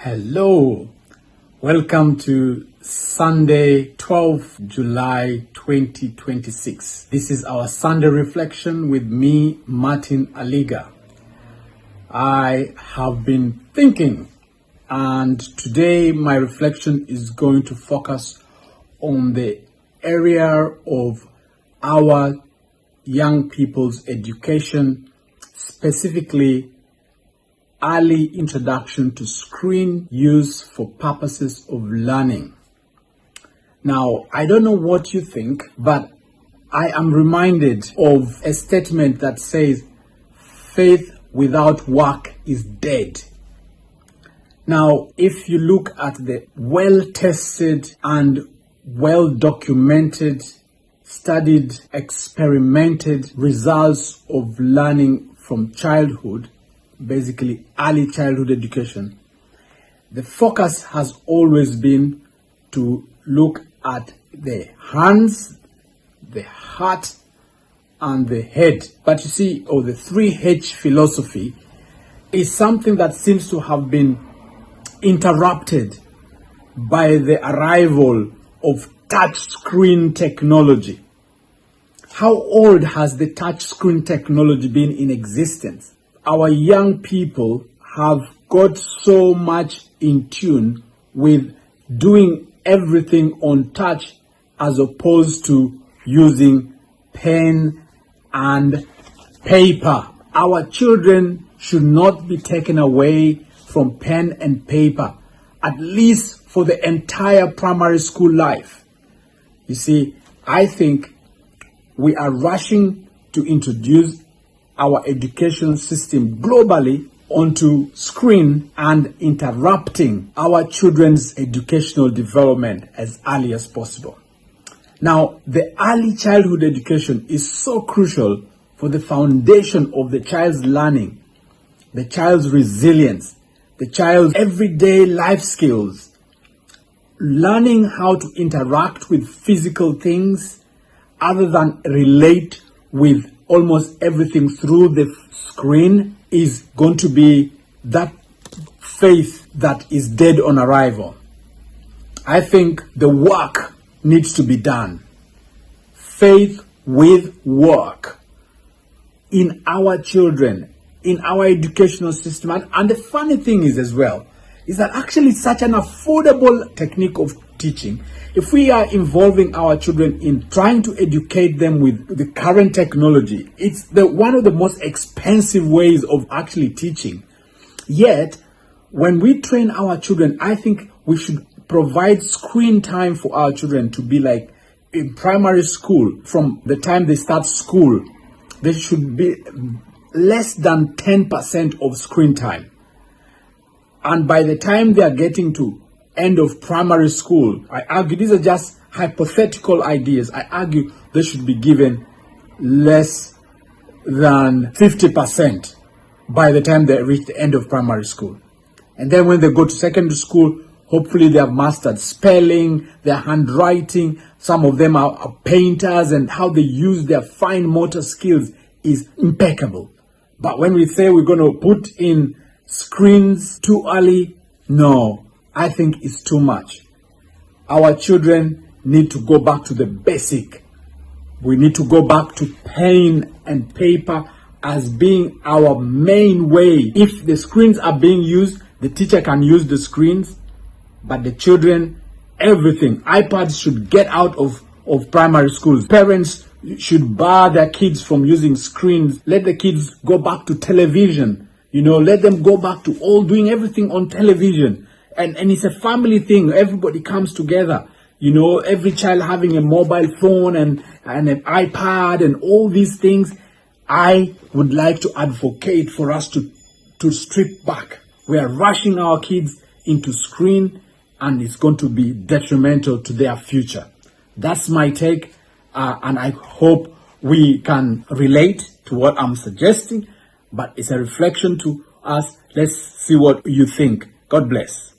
Hello, welcome to Sunday, 12th July 2026. This is our Sunday reflection with me, Martin Aliga. I have been thinking, and today my reflection is going to focus on the area of our young people's education, specifically early introduction to screen use for purposes of learning. Now, I don't know what you think, but I am reminded of a statement that says, faith without work is dead. Now, if you look at the well-tested and well-documented, studied, experimented results of learning from childhood, basically early childhood education, the focus has always been to look at the hands, the heart, and the head. But you see, the 3H philosophy is something that seems to have been interrupted by the arrival of touch screen technology. How old has the touch screen technology been in existence? Our young people have got so much in tune with doing everything on touch as opposed to using pen and paper. Our children should not be taken away from pen and paper, at least for the entire primary school life. You see, I think we are rushing to introduce our education system globally onto screen and interrupting our children's educational development as early as possible. Now, the early childhood education is so crucial for the foundation of the child's learning, the child's resilience, the child's everyday life skills, learning how to interact with physical things other than relate with almost everything through the screen is going to be that faith that is dead on arrival. I think the work needs to be done. Faith with work in our children, in our educational system. And the funny thing is as well, is that actually it's such an affordable technique of teaching. If we are involving our children in trying to educate them with the current technology, it's one of the most expensive ways of actually teaching. Yet, when we train our children, I think we should provide screen time for our children to be like in primary school. From the time they start school, there should be less than 10% of screen time. And by the time they are getting to end of primary school, I argue these are just hypothetical ideas. I argue they should be given less than 50% by the time they reach the end of primary school. And then when they go to secondary school, hopefully they have mastered spelling, their handwriting. Some of them are painters, and how they use their fine motor skills is impeccable. But when we say we're going to put in screens too early, no, I think it's too much. Our children need to go back to the basic. We need to go back to pen and paper as being our main way. If the screens are being used, the teacher can use the screens, but the children, everything. iPads should get out of primary schools. Parents should bar their kids from using screens. Let the kids go back to television. Let them go back to all doing everything on television. And it's a family thing. Everybody comes together. Every child having a mobile phone and an iPad and all these things. I would like to advocate for us to strip back. We are rushing our kids into screen, and it's going to be detrimental to their future. That's my take, and I hope we can relate to what I'm suggesting, but it's a reflection to us. Let's see what you think. God bless.